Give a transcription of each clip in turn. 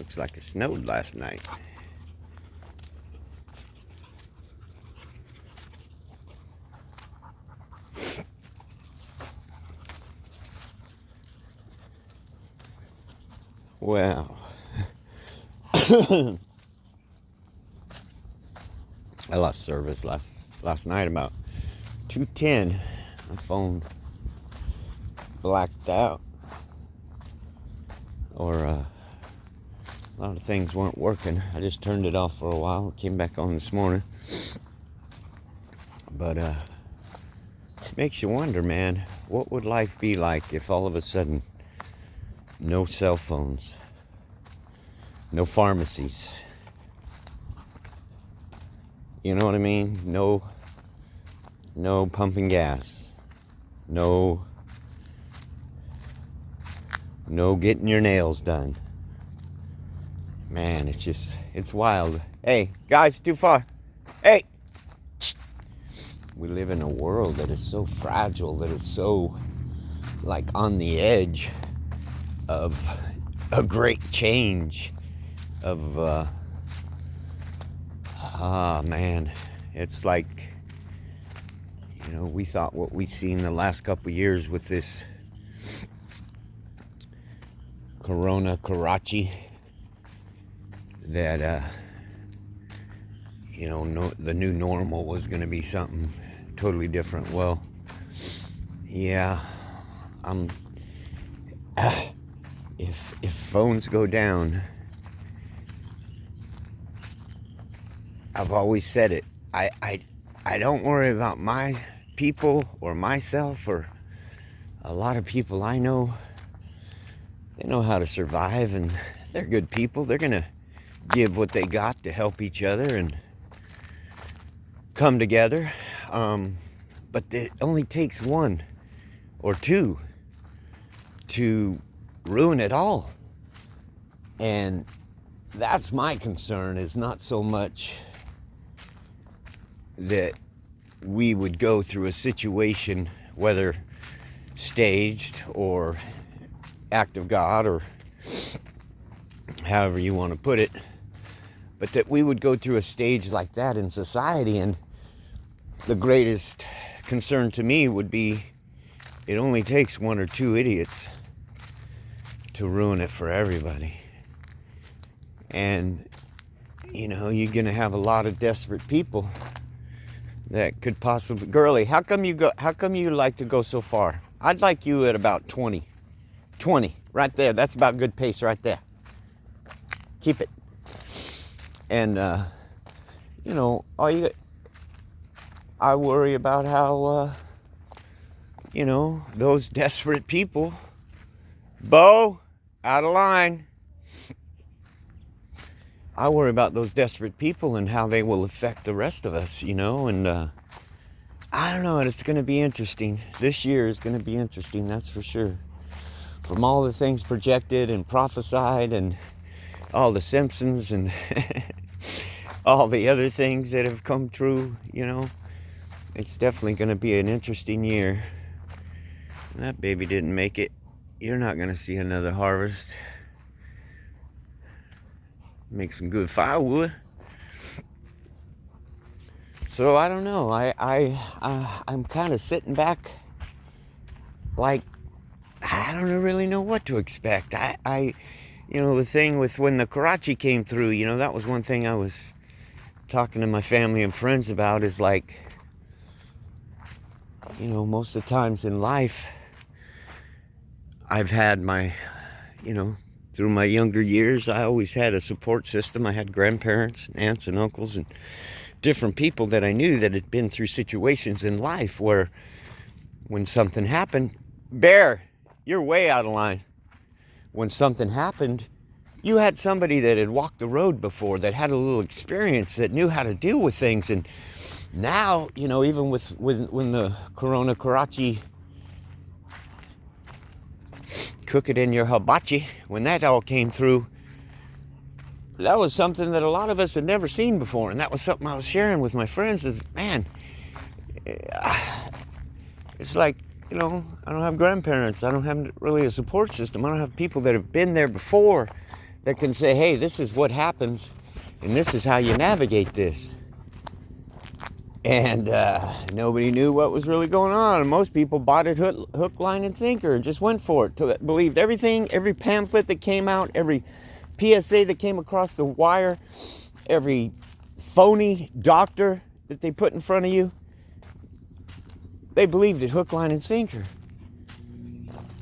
Looks like it snowed last night. Well, I lost service last night about 2:10. My phone blacked out, or a lot of things weren't working. I just turned it off for a while, came back on this morning. But it makes you wonder, man, what would life be like if all of a sudden no cell phones, no pharmacies, you know what I mean? No pumping gas, no getting your nails done. Man, it's wild. Hey, guys, too far. Hey! We live in a world that is so fragile, that is so, like, on the edge of a great change. Man, it's like, we thought what we've seen the last couple of years with this Corona Karachi, that the new normal was going to be something totally different. Well, yeah, if phones go down, I've always said it, I don't worry about my people or myself or a lot of people I know. They know how to survive, and they're good people. They're gonna give what they got to help each other and come together. But it only takes one or two to ruin it all. And that's my concern, is not so much that we would go through a situation, whether staged or act of God or however you want to put it, but that we would go through a stage like that in society. And the greatest concern to me would be, it only takes one or two idiots to ruin it for everybody. And you're gonna have a lot of desperate people that could possibly. Girlie, how come you like to go so far? I'd like you at about 20 right there. That's about good pace right there. Keep it. And I worry about how those desperate people. Bo, out of line. I worry about those desperate people and how they will affect the rest of us, and I don't know, it's going to be interesting. This year is going to be interesting, that's for sure. From all the things projected and prophesied and all the Simpsons and all the other things that have come true, it's definitely going to be an interesting year. That baby didn't make it. You're not going to see another harvest. Make some good firewood. So I don't know. I'm kind of sitting back, like, I don't really know what to expect. The thing with when the Karachi came through, that was one thing I was talking to my family and friends about, is like, most of the times in life, I've had my, through my younger years, I always had a support system. I had grandparents, and aunts and uncles, and different people that I knew that had been through situations in life where when something happened, Bear, you're way out of line. When something happened, you had somebody that had walked the road before, that had a little experience, that knew how to deal with things. And now, even when the Corona Karachi, cook it in your hibachi, when that all came through, that was something that a lot of us had never seen before. And that was something I was sharing with my friends, is, man, it's like, I don't have grandparents. I don't have really a support system. I don't have people that have been there before, that can say, hey, this is what happens, and this is how you navigate this. And nobody knew what was really going on. And most people bought it hook, line, and sinker and just went for it. Believed everything, every pamphlet that came out, every PSA that came across the wire, every phony doctor that they put in front of you. They believed it hook, line, and sinker.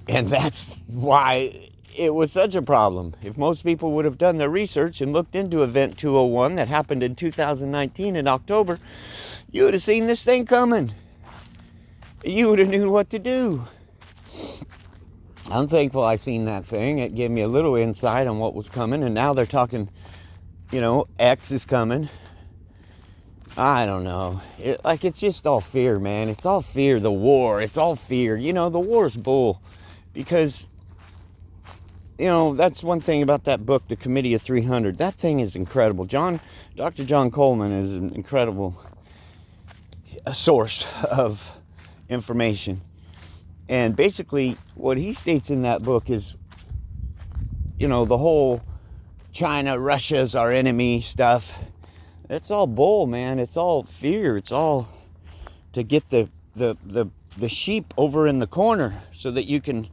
And that's why it was such a problem. If most people would have done their research and looked into Event 201 that happened in 2019 in October, you would have seen this thing coming. You would have knew what to do. I'm thankful I seen that thing. It gave me a little insight on what was coming. And now they're talking, X is coming. I don't know. It's just all fear, man. It's all fear. The war. It's all fear. The war's bull. Because, that's one thing about that book, The Committee of 300. That thing is incredible. Dr. John Coleman is an incredible source of information. And basically, what he states in that book is, the whole China, Russia's our enemy stuff. It's all bull, man. It's all fear. It's all to get the sheep over in the corner so that you can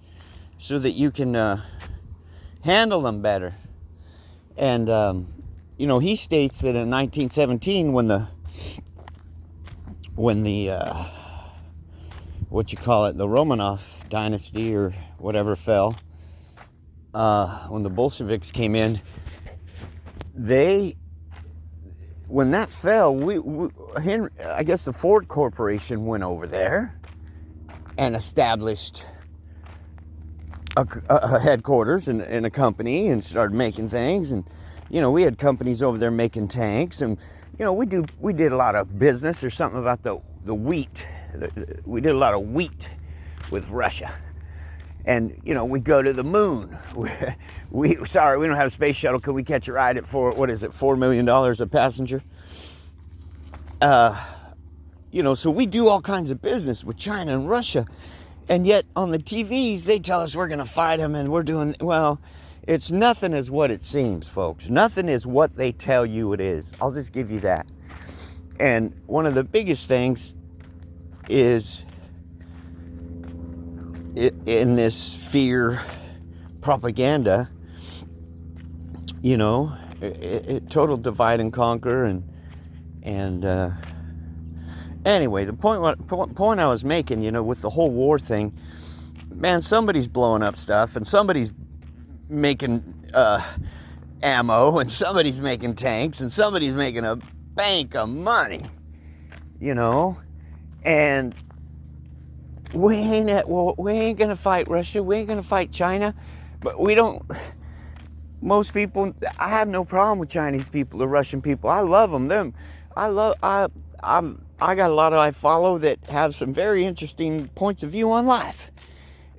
handle them better. And he states that in 1917, when the the Romanov dynasty or whatever fell, when the Bolsheviks came in, when that fell, I guess the Ford Corporation went over there and established a headquarters and a company and started making things. And, we had companies over there making tanks. And, we did a lot of business. There's something about the wheat. We did a lot of wheat with Russia. And, we go to the moon. We don't have a space shuttle. Can we catch a ride at $4 million a passenger? So we do all kinds of business with China and Russia. And yet on the TVs, they tell us we're going to fight them and we're doing, it's nothing is what it seems, folks. Nothing is what they tell you it is. I'll just give you that. And one of the biggest things is in this fear propaganda, total divide and conquer. And anyway, the point I was making, with the whole war thing, man, somebody's blowing up stuff and somebody's making ammo and somebody's making tanks and somebody's making a bank of money, and we ain't gonna fight Russia, we ain't gonna fight China, but most people, I have no problem with Chinese people or Russian people. I love them. I got a lot I follow that have some very interesting points of view on life.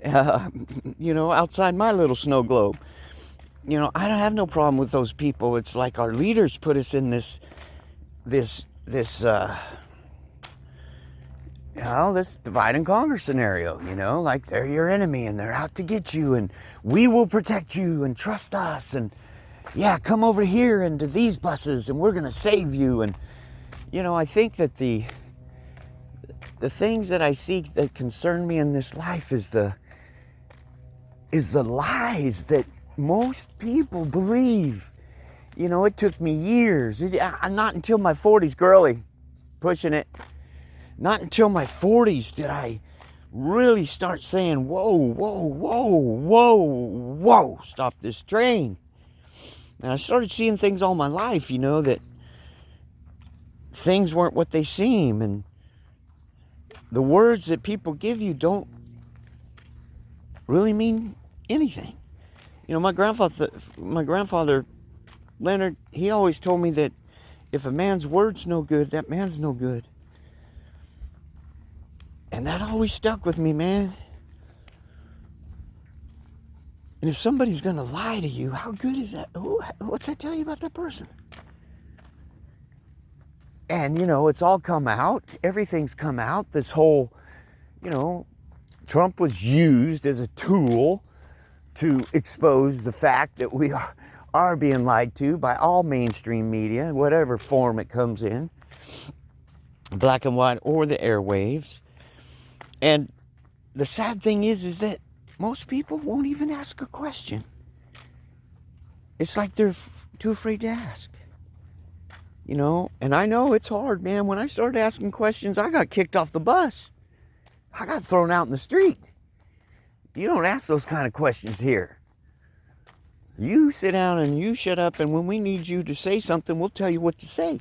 Outside my little snow globe. I don't have no problem with those people. It's like our leaders put us in this divide and conquer scenario, like they're your enemy and they're out to get you and we will protect you and trust us and come over here into these buses and we're going to save you. And, I think that the things that I seek that concern me in this life is the lies that most people believe. It took me years. Not until my 40s, girly, pushing it. Not until my 40s did I really start saying, whoa, stop this train. And I started seeing things all my life, that things weren't what they seem. And the words that people give you don't really mean anything. My grandfather, Leonard, he always told me that if a man's word's no good, that man's no good. And that always stuck with me, man. And if somebody's going to lie to you, how good is that? What's that tell you about that person? And, it's all come out. Everything's come out. This whole, Trump was used as a tool to expose the fact that we are being lied to by all mainstream media, whatever form it comes in, black and white or the airwaves. And the sad thing is that most people won't even ask a question. It's like they're too afraid to ask. You know, and I know it's hard, man. When I started asking questions, I got kicked off the bus. I got thrown out in the street. You don't ask those kind of questions here. You sit down and you shut up, and when we need you to say something, we'll tell you what to say.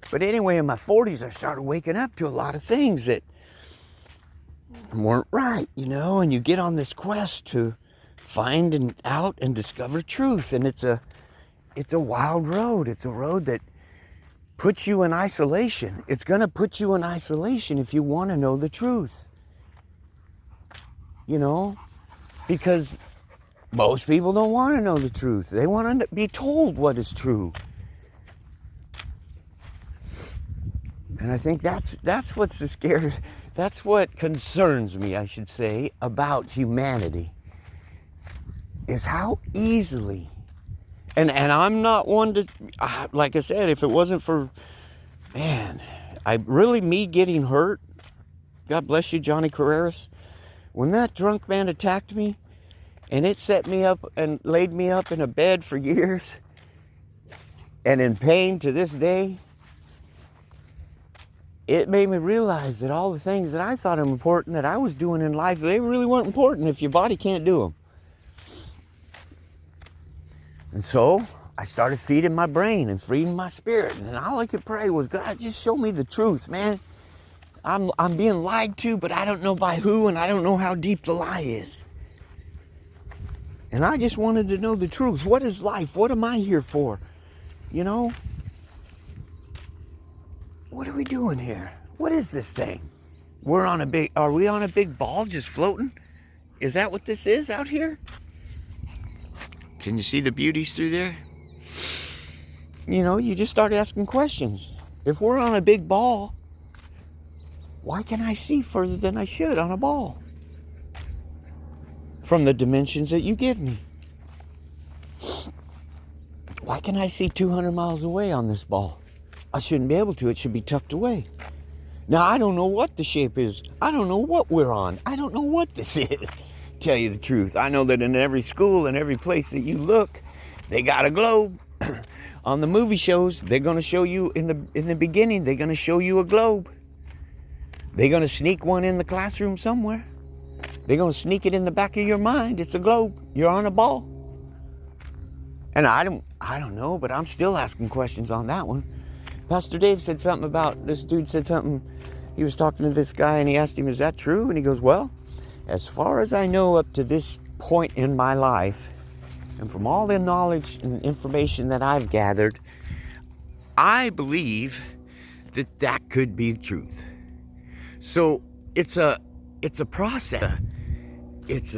But anyway, in my 40s, I started waking up to a lot of things that weren't right, you know, and you get on this quest to find out and discover truth, and it's a wild road. It's a road that puts you in isolation. It's going to put you in isolation if you want to know the truth. You know, because most people don't want to know the truth. They want to be told what is true. And I think that's what's the scary, that's what concerns me, I should say, about humanity, is how easily, and I'm not one to, like I said, if it wasn't for, man, me getting hurt, God bless you, Johnny Carreras, when that drunk man attacked me, and it set me up and laid me up in a bed for years, and in pain to this day, it made me realize that all the things that I thought are important that I was doing in life, they really weren't important if your body can't do them. And so I started feeding my brain and feeding my spirit. And all I could pray was, God, just show me the truth, man. I'm being lied to, but I don't know by who, and I don't know how deep the lie is. And I just wanted to know the truth. What is life? What am I here for? You know? What are we doing here? What is this thing? Are we on a big ball just floating? Is that what this is out here? Can you see the beauties through there? You know, you just start asking questions. If we're on a big ball, why can I see further than I should on a ball? From the dimensions that you give me. Why can I see 200 miles away on this ball? I shouldn't be able to. It should be tucked away. Now, I don't know what the shape is. I don't know what we're on. I don't know what this is. Tell you the truth. I know that in every school and every place that you look, they got a globe. On the movie shows, they're going to show you in the beginning, they're going to show you a globe. They're going to sneak one in the classroom somewhere. They're going to sneak it in the back of your mind. It's a globe. You're on a ball. And I don't know, but I'm still asking questions on that one. Pastor Dave said something about, this dude said something, he was talking to this guy and he asked him, is that true? And he goes, well, as far as I know up to this point in my life, and from all the knowledge and information that I've gathered, I believe that could be truth. So it's a process. It's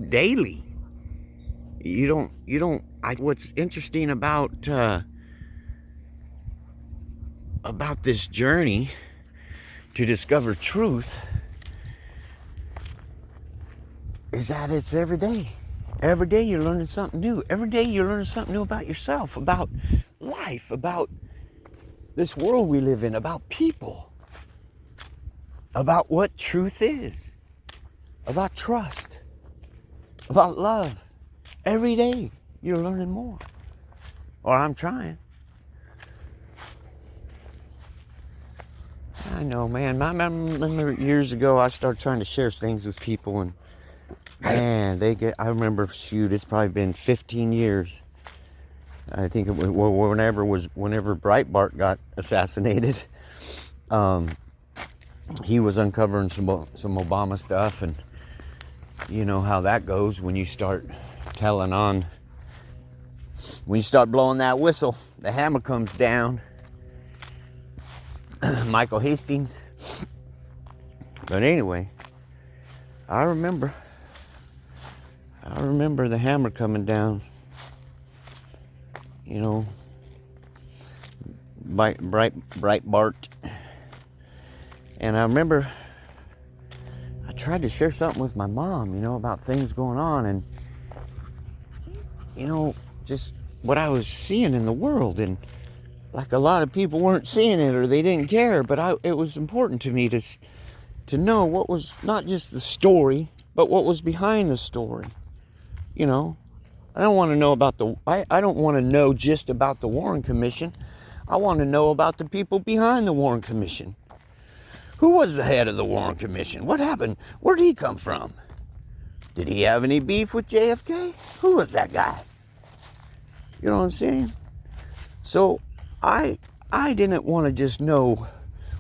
daily. What's interesting about this journey to discover truth is that it's every day. Every day you're learning something new. Every day you're learning something new about yourself, about life, about this world we live in, about people, about what truth is, about trust, about love. Every day you're learning more. Or I'm trying. I know, man. I remember years ago I started trying to share things with people, and man, I remember, it's probably been 15 years. I think whenever Breitbart got assassinated, he was uncovering some Obama stuff, and you know how that goes when you start when you start blowing that whistle, the hammer comes down. Michael Hastings. But anyway, I remember the hammer coming down. You know, Breitbart. And I remember I tried to share something with my mom, about things going on, and just what I was seeing in the world, and like a lot of people weren't seeing it or they didn't care, but it was important to me to know what was not just the story, but what was behind the story. I don't want to know about I don't want to know just about the Warren Commission. I want to know about the people behind the Warren Commission. Who was the head of the Warren Commission? What happened? Where did he come from? Did he have any beef with JFK? Who was that guy? You know what I'm saying? So I didn't want to just know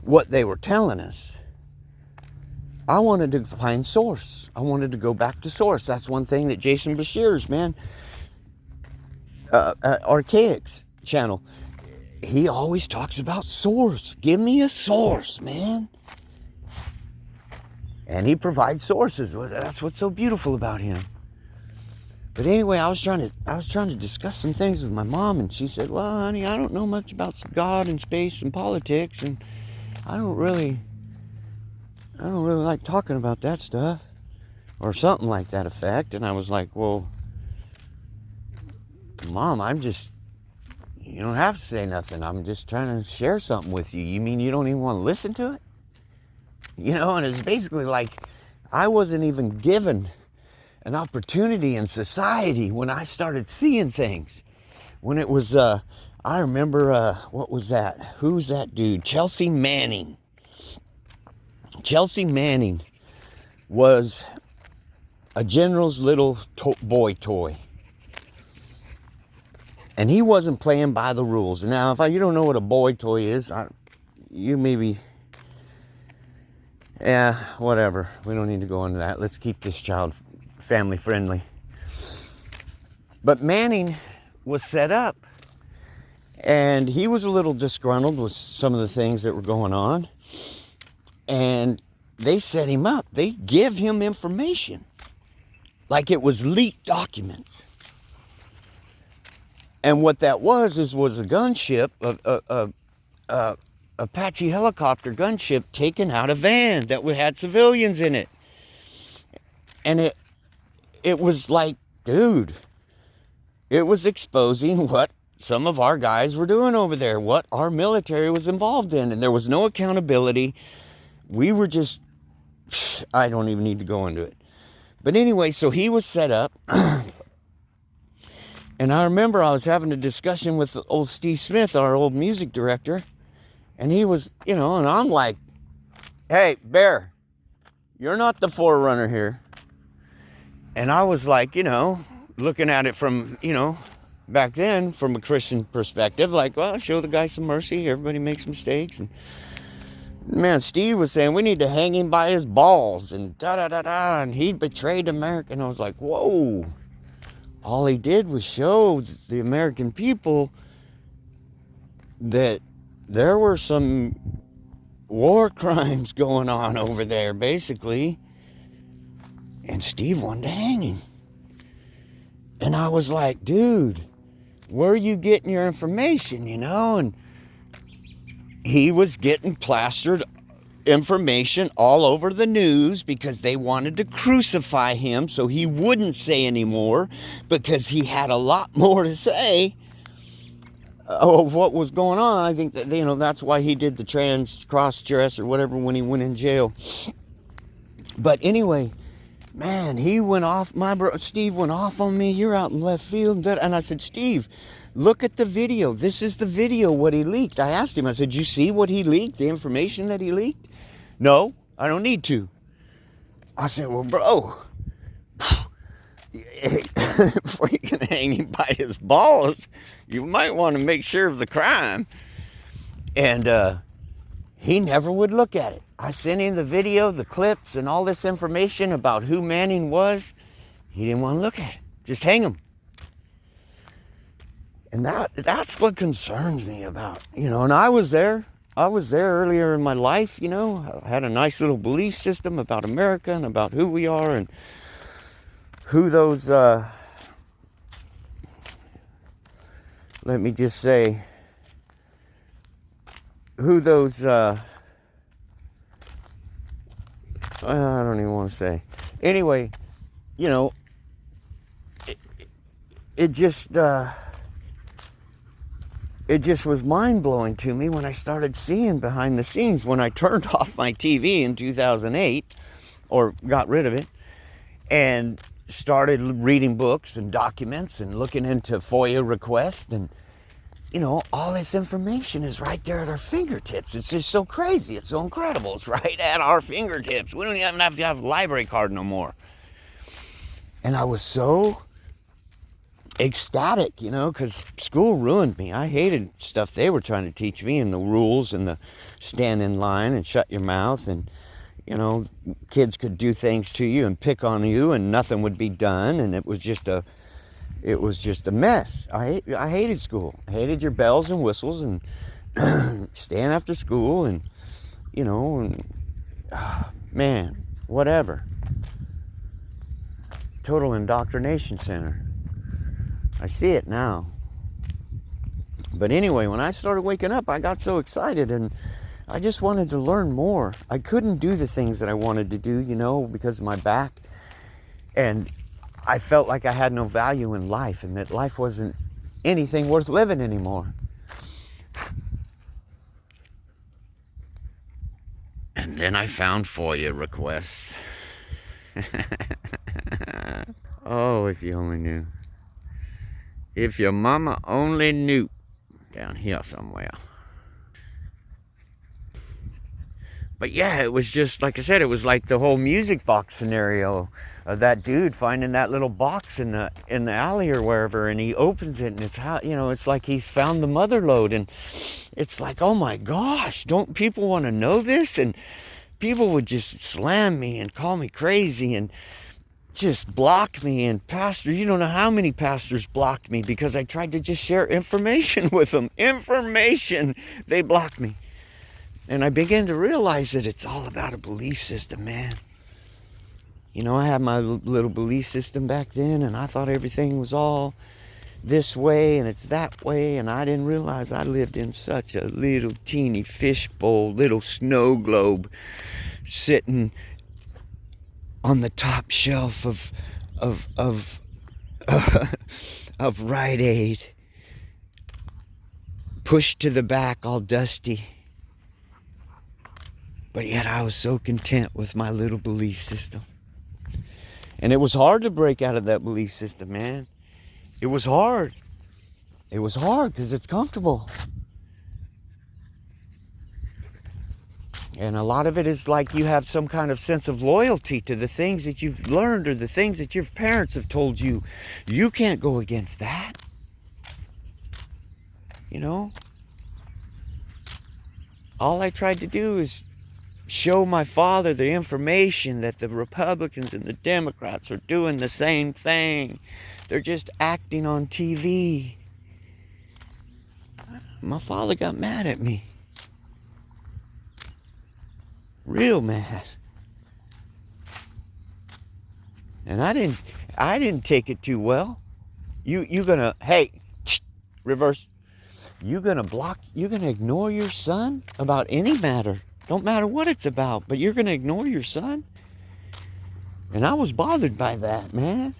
what they were telling us. I wanted to find source. I wanted to go back to source. That's one thing that Jason Bashir's, man, Archaics channel, he always talks about source. Give me a source, man. And he provides sources. That's what's so beautiful about him. But anyway, I was trying to discuss some things with my mom, and she said, "Well, honey, I don't know much about God and space and politics, and I don't really like talking about that stuff," or something like that effect. And I was like, "Well, Mom, you don't have to say nothing. I'm just trying to share something with you. You mean you don't even want to listen to it?" And it's basically like I wasn't even given an opportunity in society when I started seeing things. When it was, I remember, what was that? Who's that dude? Chelsea Manning. Chelsea Manning was a general's little boy toy. And he wasn't playing by the rules. Now, if you don't know what a boy toy is, you maybe... Yeah, whatever. We don't need to go into that. Let's keep this child family friendly. But Manning was set up, and he was a little disgruntled with some of the things that were going on. And they set him up. They give him information like it was leaked documents. And what that was a gunship, a Apache helicopter gunship taking out a van that had civilians in it. And it was like, dude, it was exposing what some of our guys were doing over there, what our military was involved in. And there was no accountability. We were just, I don't even need to go into it. But anyway, so he was set up. And I remember I was having a discussion with old Steve Smith, our old music director. And he was, and I'm like, "Hey, Bear, you're not the forerunner here." And I was like, looking at it from, back then from a Christian perspective, like, well, show the guy some mercy. Everybody makes mistakes. And man, Steve was saying we need to hang him by his balls and da-da-da-da. And he betrayed America. And I was like, whoa. All he did was show the American people that there were some war crimes going on over there, basically. And Steve wanted to hang him. And I was like, dude, where are you getting your information, And he was getting plastered information all over the news because they wanted to crucify him so he wouldn't say anymore, because he had a lot more to say of what was going on. I think that, that's why he did the cross-dress or whatever when he went in jail. But anyway, man, he went off, Steve went off on me. "You're out in left field." And I said, "Steve, look at the video. This is the video, what he leaked." I asked him, I said, "You see what he leaked, the information that he leaked?" "No, I don't need to." I said, "Well, bro, before you can hang him by his balls, you might want to make sure of the crime." And he never would look at it. I sent him the video, the clips, and all this information about who Manning was. He didn't want to look at it. Just hang him. And that's what concerns me about, and I was there. I was there earlier in my life, I had a nice little belief system about America and about who we are and who those, let me just say, who those I don't even want to say. Anyway, you know, it just was mind-blowing to me when I started seeing behind the scenes. When I turned off my TV in 2008, or got rid of it, and started reading books and documents and looking into FOIA requests, and all this information is right there at our fingertips. It's just so crazy. It's so incredible. It's right at our fingertips. We don't even have to have a library card no more. And I was so ecstatic, because school ruined me. I hated stuff they were trying to teach me, and the rules and the stand in line and shut your mouth, and kids could do things to you and pick on you and nothing would be done, and it was just a mess. I hated school. I hated your bells and whistles and staying after school and man, whatever. Total indoctrination center. I see it now. But anyway, when I started waking up, I got so excited and I just wanted to learn more. I couldn't do the things that I wanted to do, because of my back. And I felt like I had no value in life and that life wasn't anything worth living anymore. And then I found FOIA requests. Oh, if you only knew. If your mama only knew. Down here somewhere. But yeah, it was just, like I said, it was like the whole music box scenario of that dude finding that little box in the alley or wherever, and he opens it, and it's how, it's like he's found the mother lode, and it's like, oh my gosh, don't people want to know this? And people would just slam me and call me crazy and just block me. And pastors, you don't know how many pastors blocked me because I tried to just share information with them. Information, they blocked me. And I began to realize that it's all about a belief system, man. I had my little belief system back then, and I thought everything was all this way and it's that way, and I didn't realize I lived in such a little teeny fishbowl, little snow globe, sitting on the top shelf of Rite Aid, pushed to the back, all dusty. But yet I was so content with my little belief system. And it was hard to break out of that belief system, man. It was hard. It was hard because it's comfortable. And a lot of it is like you have some kind of sense of loyalty to the things that you've learned or the things that your parents have told you. You can't go against that. All I tried to do is show my father the information that the Republicans and the Democrats are doing the same thing. They're just acting on TV. My father got mad at me. Real mad. And I didn't take it too well. You gonna, hey, reverse. You gonna ignore your son about any matter. Don't matter what it's about, but you're going to ignore your son? And I was bothered by that, man.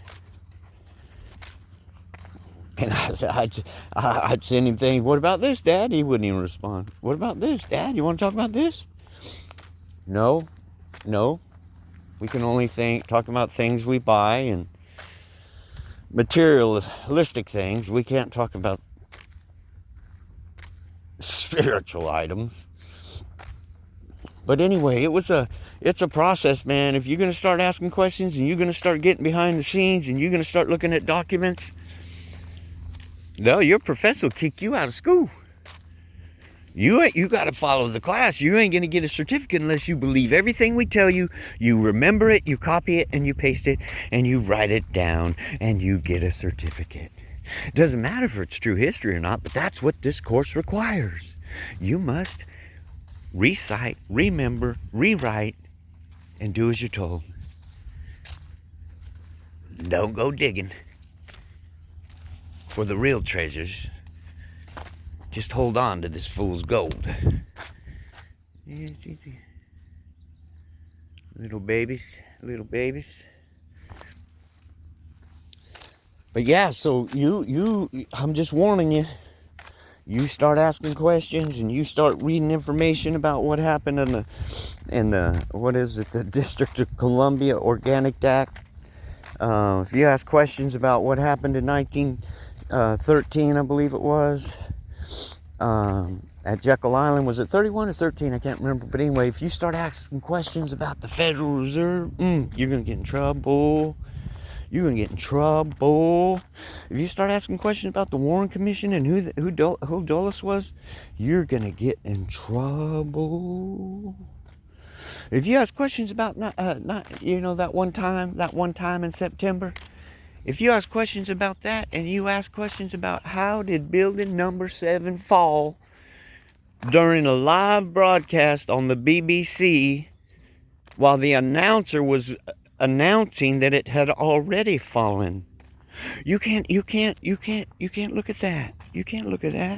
And I'd send him things, what about this, Dad? He wouldn't even respond. What about this, Dad? You want to talk about this? No. We can only talk about things we buy and materialistic things. We can't talk about spiritual items. But anyway, it's a process, man. If you're going to start asking questions and you're going to start getting behind the scenes and you're going to start looking at documents, no, your professor will kick you out of school. You got to follow the class. You ain't going to get a certificate unless you believe everything we tell you. You remember it, you copy it, and you paste it, and you write it down, and you get a certificate. It doesn't matter if it's true history or not, but that's what this course requires. You must recite, remember, rewrite, and do as you're told. Don't go digging for the real treasures. Just hold on to this fool's gold. Little babies, little babies. But yeah, so I'm just warning you. You start asking questions and you start reading information about what happened in the what is it, the District of Columbia Organic Act. If you ask questions about what happened in 1913, I believe it was, at Jekyll Island, was it 31 or 13? I can't remember. But anyway, if you start asking questions about the Federal Reserve, you're going to get in trouble. You're going to get in trouble. If you start asking questions about the Warren Commission and who Dulles was, you're going to get in trouble. If you ask questions about that one time in September, if you ask questions about that and you ask questions about how did building number 7 fall during a live broadcast on the BBC while the announcer was announcing that it had already fallen. You can't look at that. You can't look at that. You can't look at that.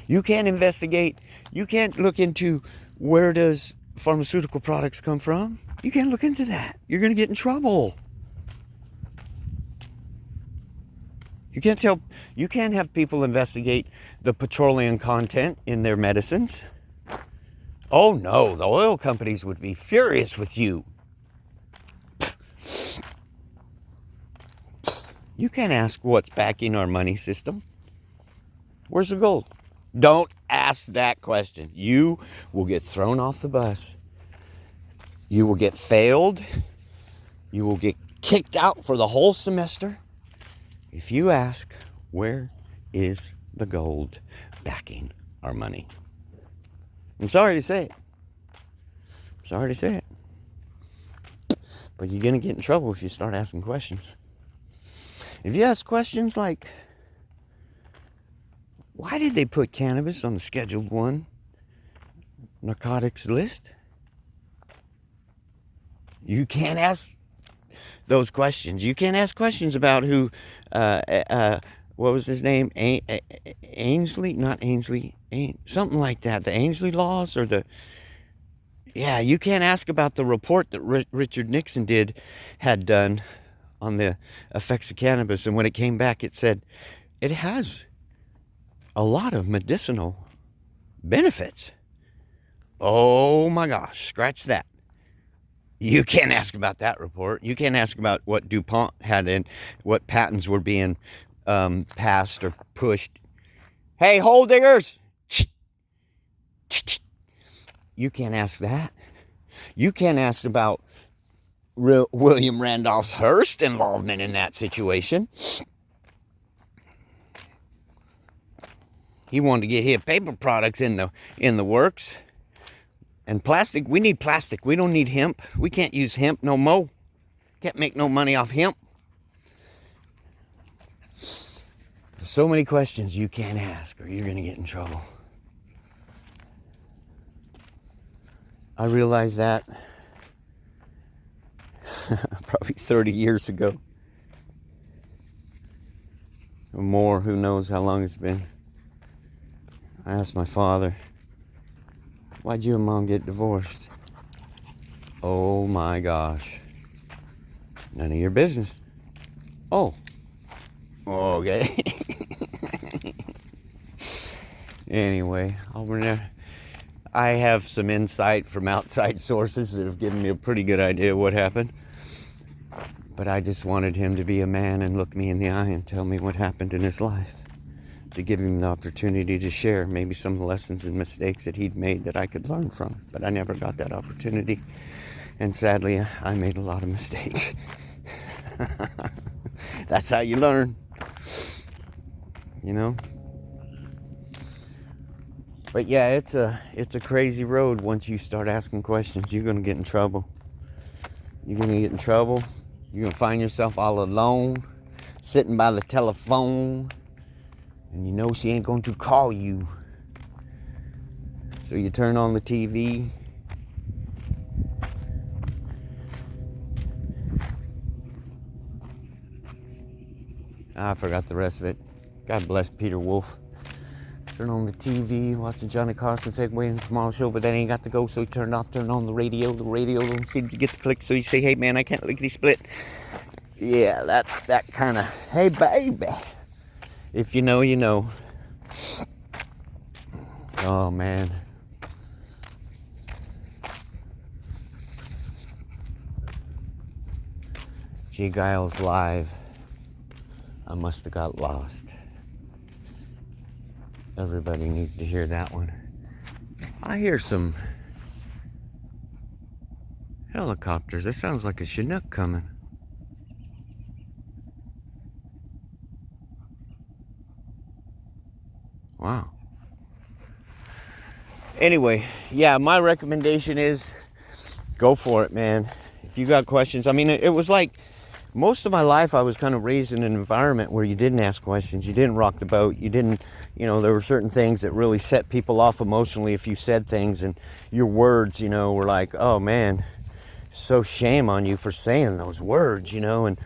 You can't investigate. You can't look into where does pharmaceutical products come from. You can't look into that. You're going to get in trouble. You can't have people investigate the petroleum content in their medicines. Oh no, the oil companies would be furious with you. You can't ask what's backing our money system. Where's the gold? Don't ask that question. You will get thrown off the bus. You will get failed. You will get kicked out for the whole semester if you ask, where is the gold backing our money? I'm sorry to say it. Sorry to say it. But you're going to get in trouble if you start asking questions. If you ask questions like, why did they put cannabis on the Scheduled 1 narcotics list? You can't ask those questions. You can't ask questions about who, what was his name? Ainsley? Not Ainsley. Something like that. The Ainsley laws or the... Yeah, you can't ask about the report that Richard Nixon had done on the effects of cannabis. And when it came back, it said it has a lot of medicinal benefits. Oh my gosh, scratch that. You can't ask about that report. You can't ask about what DuPont had and what patents were being passed or pushed. Hey, hole diggers! You can't ask that. You can't ask about William Randolph Hearst's involvement in that situation. He wanted to get his paper products in the works. And plastic, we need plastic. We don't need hemp. We can't use hemp no more. Can't make no money off hemp. So many questions you can't ask or you're going to get in trouble. I realized that probably 30 years ago. Or more, who knows how long it's been. I asked my father, why'd you and Mom get divorced? Oh my gosh. None of your business. Oh. Okay. Anyway, I have some insight from outside sources that have given me a pretty good idea what happened. But I just wanted him to be a man and look me in the eye and tell me what happened in his life. To give him the opportunity to share maybe some of the lessons and mistakes that he'd made that I could learn from. But I never got that opportunity. And sadly, I made a lot of mistakes. That's how you learn. You know? But yeah, it's a crazy road. Once you start asking questions, you're going to get in trouble. You're going to get in trouble. You're going to find yourself all alone, sitting by the telephone. And you know she ain't going to call you. So you turn on the TV. I forgot the rest of it. God bless Peter Wolf. turn on the TV, watching Johnny Carson say, waiting for tomorrow's show, but then he ain't got to go, so he turned on the radio. The radio don't seem to get the click, so you say, hey man, I can't lickety split. Yeah, that kind of, hey baby. If you know, you know. Oh man. J. Geils live. I must have got lost. Everybody needs to hear that one. I hear some helicopters. That sounds like a Chinook coming. Wow. Anyway, yeah, my recommendation is go for it, man. If you got questions, I mean, it was like most of my life I was kind of raised in an environment where you didn't ask questions, you didn't rock the boat, you didn't, there were certain things that really set people off emotionally if you said things, and your words, were like, oh man, so shame on you for saying those words, and,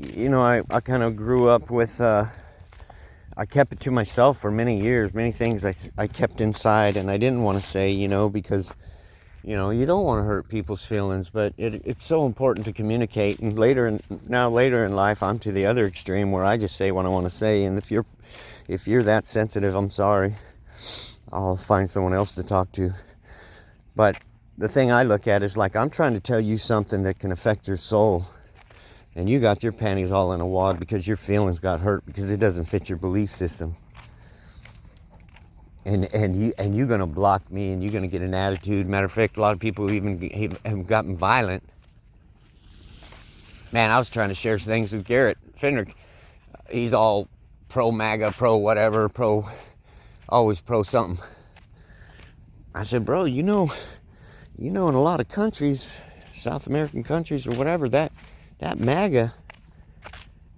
I kind of grew up with, I kept it to myself for many years, many things I kept inside and I didn't want to say, because you don't want to hurt people's feelings, but it's so important to communicate. And later in life, I'm to the other extreme where I just say what I want to say. And if you're that sensitive, I'm sorry. I'll find someone else to talk to. But the thing I look at is like, I'm trying to tell you something that can affect your soul. And you got your panties all in a wad because your feelings got hurt because it doesn't fit your belief system. And you're gonna block me, and you're gonna get an attitude. Matter of fact, a lot of people even have gotten violent. Man, I was trying to share things with Garrett Fenrick. He's all pro MAGA, pro whatever, always pro something. I said, bro, in a lot of countries, South American countries or whatever, that MAGA,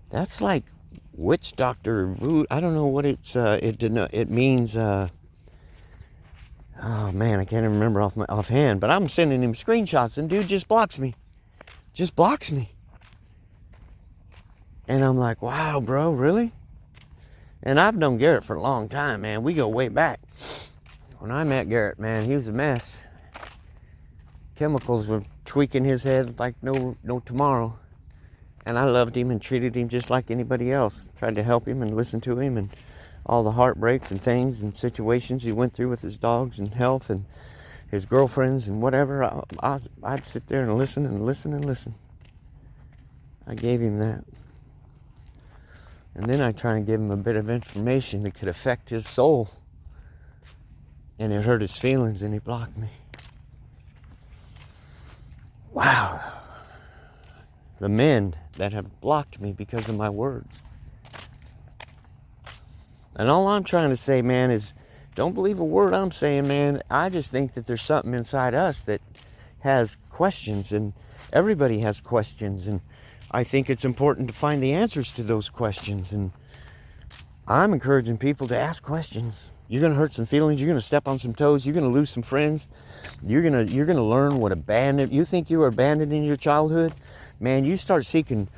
that's like witch doctor voodoo. I don't know what it means. Oh man, I can't even remember offhand, but I'm sending him screenshots and dude just blocks me. Just blocks me. And I'm like, wow, bro, really? And I've known Garrett for a long time, man. We go way back. When I met Garrett, man, he was a mess. Chemicals were tweaking his head like no tomorrow. And I loved him and treated him just like anybody else. Tried to help him and listen to him and all the heartbreaks and things and situations he went through with his dogs and health and his girlfriends and whatever. I'd sit there and listen and listen and listen. I gave him that. And then I try and give him a bit of information that could affect his soul. And it hurt his feelings and he blocked me. Wow. The men that have blocked me because of my words. And all I'm trying to say, man, is don't believe a word I'm saying, man. I just think that there's something inside us that has questions, and everybody has questions, and I think it's important to find the answers to those questions. And I'm encouraging people to ask questions. You're going to hurt some feelings. You're going to step on some toes. You're going to lose some friends. You're going to learn what abandoned. You think you were abandoned in your childhood? Man, you start seeking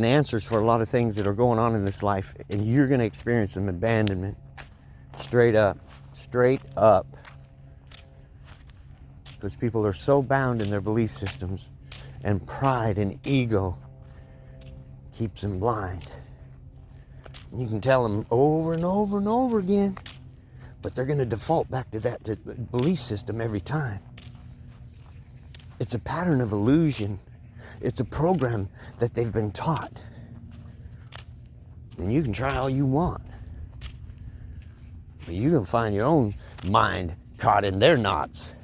answers for a lot of things that are going on in this life, and you're going to experience some abandonment. Straight up. Because people are so bound in their belief systems, and pride and ego keeps them blind. You can tell them over and over and over again, but they're going to default back to that belief system every time. It's a pattern of illusion. It's a program that they've been taught. And you can try all you want. But you can find your own mind caught in their knots.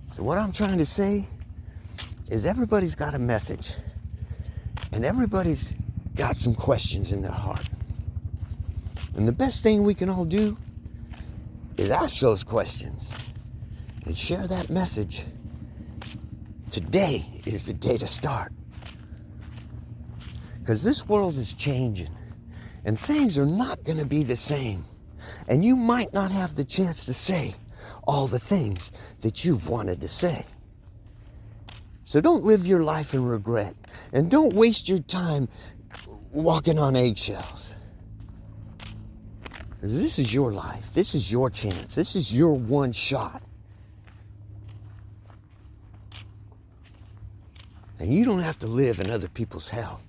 So what I'm trying to say is everybody's got a message. And everybody's got some questions in their heart. And the best thing we can all do is ask those questions and share that message. Today is the day to start. Because this world is changing and things are not going to be the same. And you might not have the chance to say all the things that you've wanted to say. So don't live your life in regret, and don't waste your time walking on eggshells. Because this is your life. This is your chance. This is your one shot. And you don't have to live in other people's hell.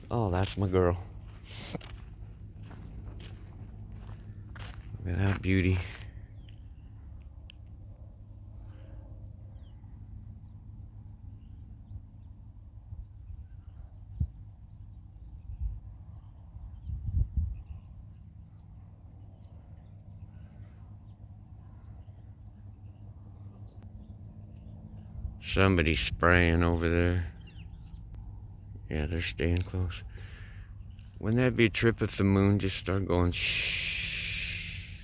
Oh, that's my girl. Look at that beauty. Somebody's spraying over there. Yeah, they're staying close. Wouldn't that be a trip if the moon just started going shh?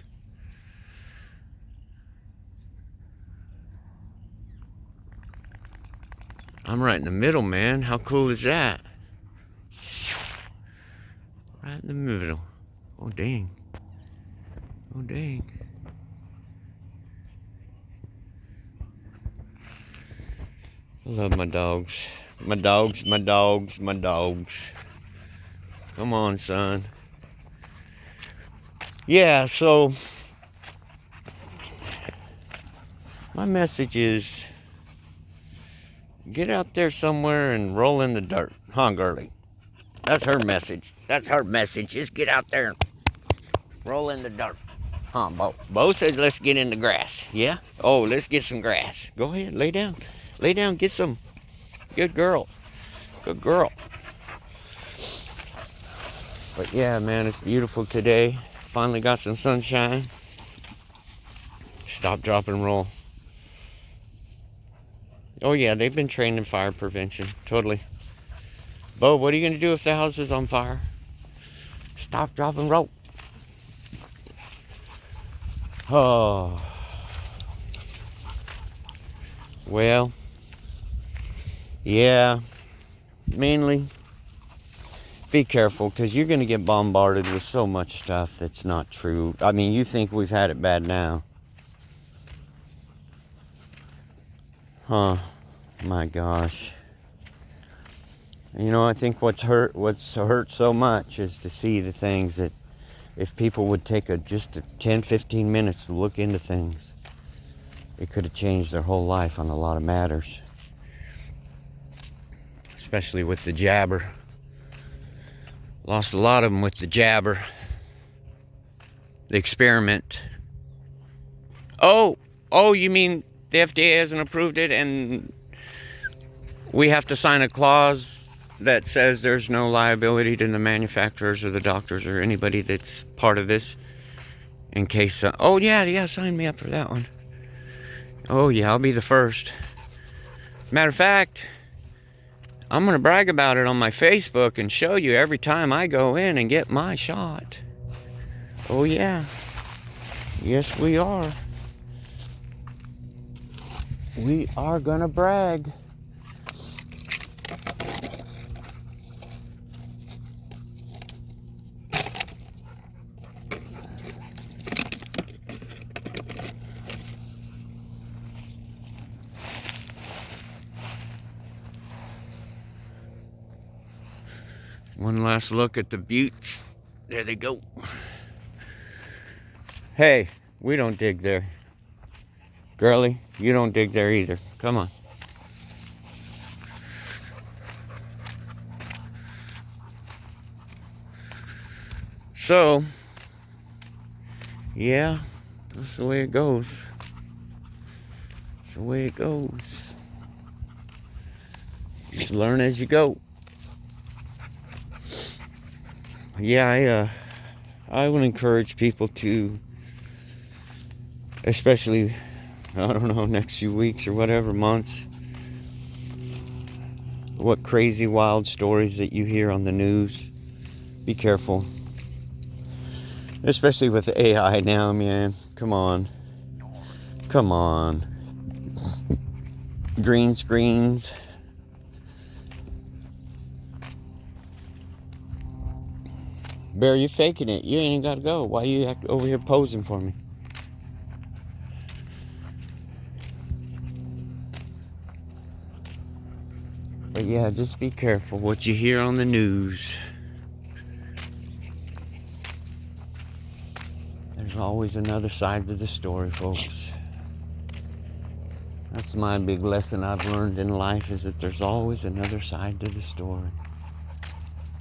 I'm right in the middle, man. How cool is that? Right in the middle. Oh, dang. Oh, dang. I love my dogs. My dogs, my dogs, my dogs. Come on, son. Yeah, so my message is get out there somewhere and roll in the dirt. Huh, girlie? That's her message. That's her message. Just get out there and roll in the dirt. Huh, Bo? Bo said let's get in the grass. Yeah? Oh, let's get some grass. Go ahead, lay down. Lay down, get some. Good girl. Good girl. But yeah, man, it's beautiful today. Finally got some sunshine. Stop, drop, and roll. Oh yeah, they've been trained in fire prevention. Totally. Bo, what are you going to do if the house is on fire? Stop, drop, and roll. Oh. Well, yeah, mainly be careful because you're going to get bombarded with so much stuff that's not true. I mean, you think we've had it bad now. Huh, my gosh. You know, I think what's hurt so much is to see the things that if people would take just 10, 15 minutes to look into things, it could have changed their whole life on a lot of matters. Especially with the jabber. Lost a lot of them with the jabber. The experiment. Oh, you mean the FDA hasn't approved it and we have to sign a clause that says there's no liability to the manufacturers or the doctors or anybody that's part of this in case... oh, yeah, sign me up for that one. Oh, yeah, I'll be the first. Matter of fact, I'm going to brag about it on my Facebook and show you every time I go in and get my shot. Oh, yeah. Yes, we are. We are going to brag. One last look at the buttes. There they go. Hey, we don't dig there. Girlie, you don't dig there either. Come on. So, yeah, that's the way it goes. That's the way it goes. Just learn as you go. Yeah, I would encourage people to, especially, I don't know, next few weeks or whatever, months, what crazy wild stories that you hear on the news. Be careful. Especially with AI now, man. Come on. Come on. Green screens. Bear, you faking it. You ain't got to go. Why you over here posing for me? But yeah, just be careful what you hear on the news. There's always another side to the story, folks. That's my big lesson I've learned in life, is that there's always another side to the story.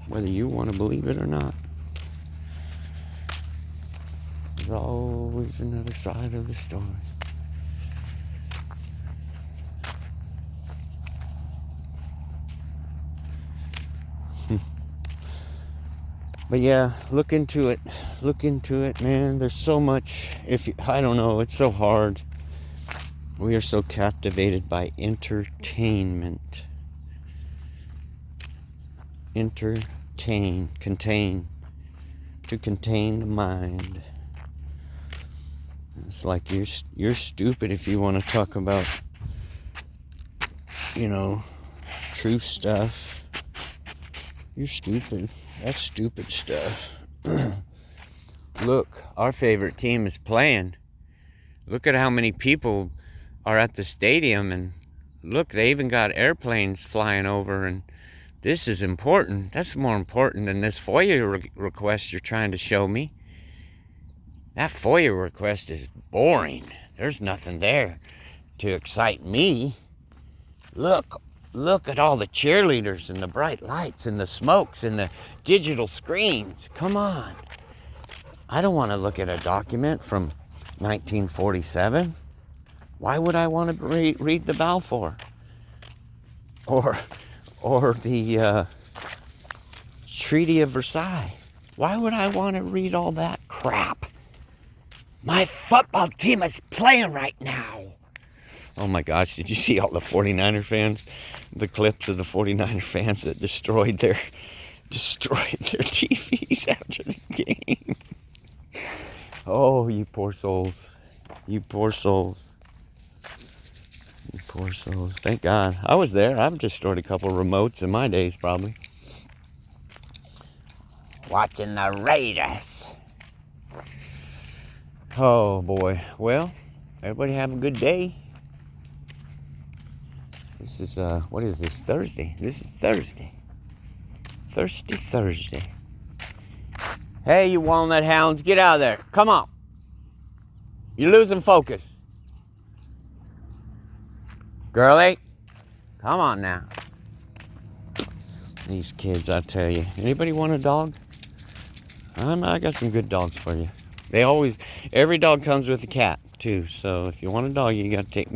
Whether you want to believe it or not. There's always another side of the story. But yeah, look into it. Look into it, man. There's so much. I don't know, it's so hard. We are so captivated by entertainment. Contain. To contain the mind. It's like you're stupid if you want to talk about, true stuff. You're stupid. That's stupid stuff. Look, our favorite team is playing. Look at how many people are at the stadium, and look, they even got airplanes flying over, and this is important. That's more important than this FOIA request you're trying to show me. That FOIA request is boring. There's nothing there to excite me. Look at all the cheerleaders and the bright lights and the smokes and the digital screens. Come on. I don't want to look at a document from 1947. Why would I want to read the Balfour? Or the Treaty of Versailles? Why would I want to read all that crap? My football team is playing right now. Oh my gosh, did you see all the 49er fans? The clips of the 49er fans that destroyed their TVs after the game. Oh, you poor souls. You poor souls. You poor souls. Thank God. I was there. I've destroyed a couple remotes in my days, probably. Watching the Raiders. Oh, boy. Well, everybody have a good day. This is, what is this, Thursday? This is Thursday. Thursday. Hey, you walnut hounds, get out of there. Come on. You're losing focus. Girlie, come on now. These kids, I tell you. Anybody want a dog? I got some good dogs for you. Every dog comes with a cat, too. So if you want a dog, you got to take,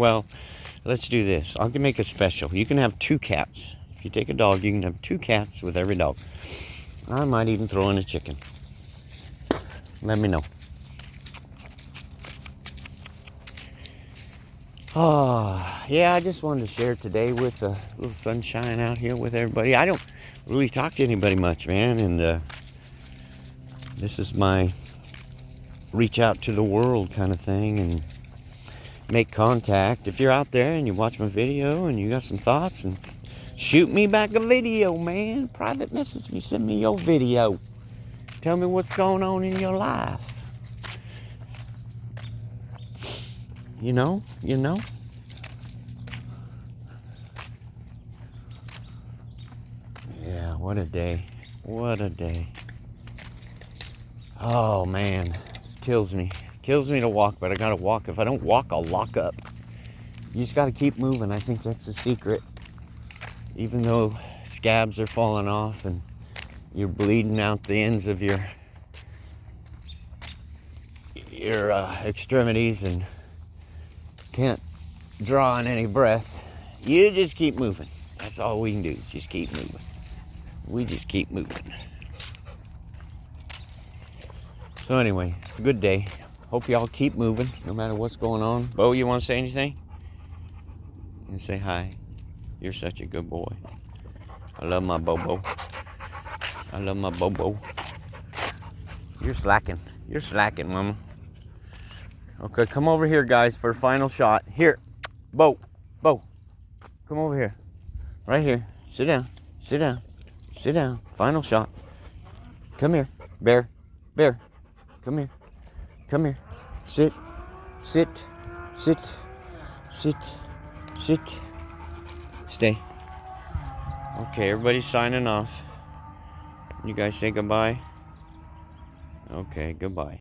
let's do this. I'll make a special. You can have 2 cats. If you take a dog, you can have 2 cats with every dog. I might even throw in a chicken. Let me know. Oh, yeah, I just wanted to share today with a little sunshine out here with everybody. I don't really talk to anybody much, man, and this is my reach out to the world kind of thing and make contact. If you're out there and you watch my video and you got some thoughts, and shoot me back a video, man. Private message me, send me your video. Tell me what's going on in your life. You know? Yeah, what a day. What a day. Oh, man. This kills me. Kills me to walk, but I gotta walk. If I don't walk, I'll lock up. You just gotta keep moving. I think that's the secret. Even though scabs are falling off and you're bleeding out the ends of your extremities and can't draw in any breath, you just keep moving. That's all we can do, is just keep moving. We just keep moving. So anyway, it's a good day. Hope y'all keep moving, no matter what's going on. Bo, you want to say anything? And say hi. You're such a good boy. I love my Bobo. I love my Bobo. You're slacking. You're slacking, Mama. Okay, come over here, guys, for a final shot. Here. Bo. Come over here. Right here. Sit down. Final shot. Come here. Bear. Come here. Sit. Stay. Okay, everybody's signing off. You guys say goodbye? Okay, goodbye.